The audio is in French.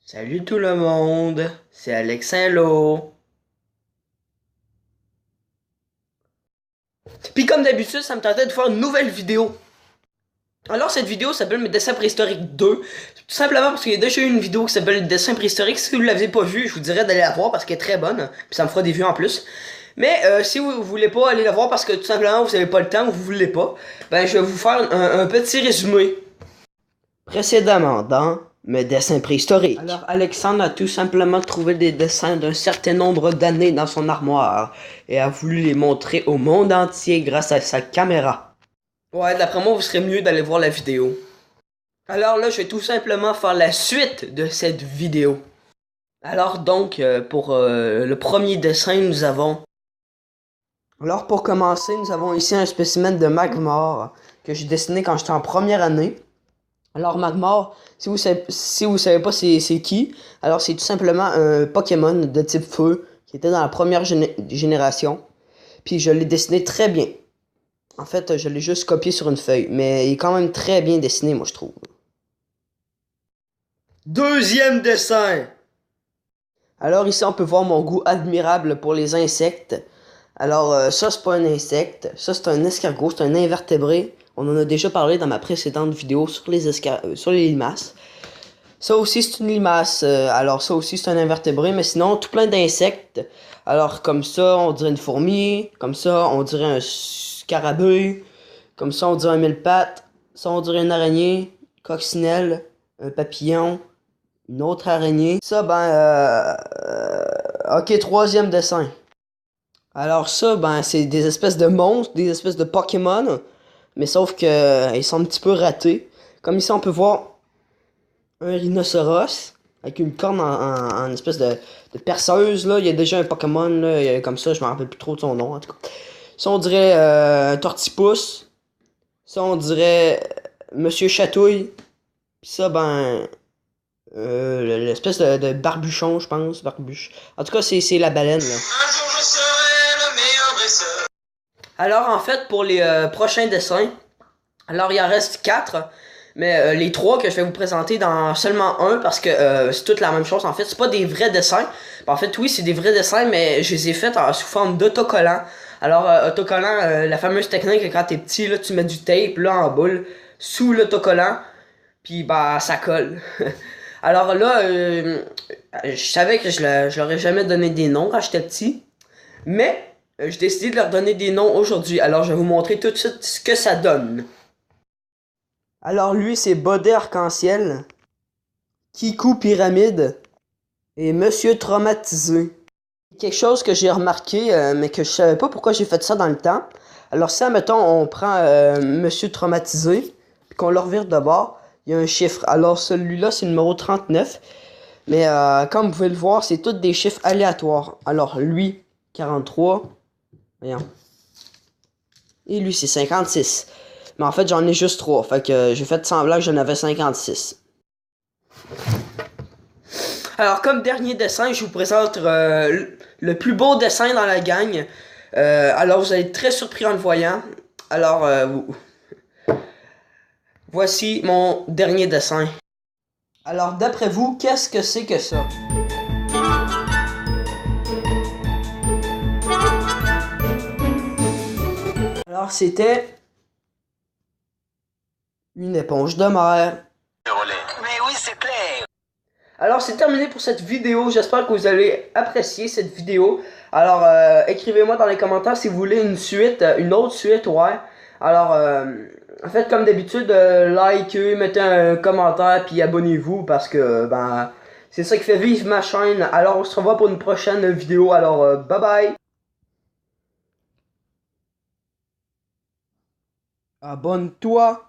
Salut tout le monde, c'est Alexinlo. Puis comme d'habitude, ça me tentait de faire une nouvelle vidéo. Alors cette vidéo s'appelle Mes dessins préhistoriques 2. Tout simplement parce qu'il y a déjà eu une vidéo qui s'appelle Dessins préhistoriques. Si vous ne l'avez pas vue, je vous dirais d'aller la voir parce qu'elle est très bonne. Puis ça me fera des vues en plus. Mais si vous voulez pas aller la voir parce que tout simplement vous n'avez pas le temps ou vous voulez pas, ben je vais vous faire un petit résumé. Précédemment dans Mes dessins préhistoriques. Alors Alexandre a tout simplement trouvé des dessins d'un certain nombre d'années dans son armoire et a voulu les montrer au monde entier grâce à sa caméra. Ouais, d'après moi, vous serez mieux d'aller voir la vidéo. Alors là, je vais tout simplement faire la suite de cette vidéo. Alors donc, pour le premier dessin, nous avons... Alors pour commencer, nous avons ici un spécimen de Magmar que j'ai dessiné quand j'étais en première année. Alors Magmar, si vous savez pas c'est qui, alors c'est tout simplement un Pokémon de type feu qui était dans la première génération. Puis je l'ai dessiné très bien. En fait, je l'ai juste copié sur une feuille, mais il est quand même très bien dessiné, moi je trouve. Deuxième dessin! Alors ici on peut voir mon goût admirable pour les insectes. Alors ça c'est pas un insecte, ça c'est un escargot, c'est un invertébré. On en a déjà parlé dans ma précédente vidéo sur sur les limaces. Ça aussi c'est une limace, alors ça aussi c'est un invertébré, mais sinon tout plein d'insectes. Alors comme ça on dirait une fourmi, comme ça on dirait un scarabée, comme ça on dirait un mille-pattes, ça on dirait une araignée, coccinelle, un papillon, une autre araignée. Ça ok, troisième dessin. Alors ça c'est des espèces de monstres, des espèces de Pokémon, mais sauf que ils sont un petit peu ratés. Comme ici on peut voir un rhinocéros avec une corne en espèce de perceuse là. Il y a déjà un Pokémon là, comme ça, je me rappelle plus trop de son nom en tout cas. Ça on dirait un Tortipousse. Ça on dirait Monsieur Chatouille. Puis ça l'espèce de barbuchon, je pense, barbuche. En tout cas, c'est la baleine là. Un jour je serai le meilleur dresseur. Alors en fait pour les prochains dessins, alors il en reste 4. Mais les 3 que je vais vous présenter dans seulement un parce que c'est toute la même chose en fait. C'est pas des vrais dessins. En fait oui c'est des vrais dessins mais je les ai faits sous forme d'autocollant. Alors autocollant, la fameuse technique que quand t'es petit là tu mets du tape là en boule sous l'autocollant. Puis ça colle. Alors là je savais que je leur ai jamais donné des noms quand j'étais petit. Mais j'ai décidé de leur donner des noms aujourd'hui. Alors je vais vous montrer tout de suite ce que ça donne. Alors lui, c'est Baudet Arc-en-Ciel, Kikou Pyramide et Monsieur Traumatisé. Quelque chose que j'ai remarqué, mais que je savais pas pourquoi j'ai fait ça dans le temps. Alors si, admettons, on prend Monsieur Traumatisé, puis qu'on le revire de bord, il y a un chiffre. Alors celui-là, c'est le numéro 39. Mais comme vous pouvez le voir, c'est tous des chiffres aléatoires. Alors lui, 43. Voyons. Et lui, c'est 56. Mais en fait, j'en ai juste 3. Fait que j'ai fait semblant que j'en avais 56. Alors, comme dernier dessin, je vous présente le plus beau dessin dans la gang. Alors, vous allez être très surpris en le voyant. Alors, voici mon dernier dessin. Alors, d'après vous, qu'est-ce que c'est que ça? Alors, c'était une éponge de mer. Mais oui, c'est clair. Alors, c'est terminé pour cette vidéo. J'espère que vous allez apprécier cette vidéo. Alors, écrivez-moi dans les commentaires si vous voulez une suite, une autre suite, ouais. Alors, en fait, comme d'habitude, likez, mettez un commentaire, puis abonnez-vous parce que, c'est ça qui fait vivre ma chaîne. Alors, on se revoit pour une prochaine vidéo. Alors, bye bye. Abonne-toi.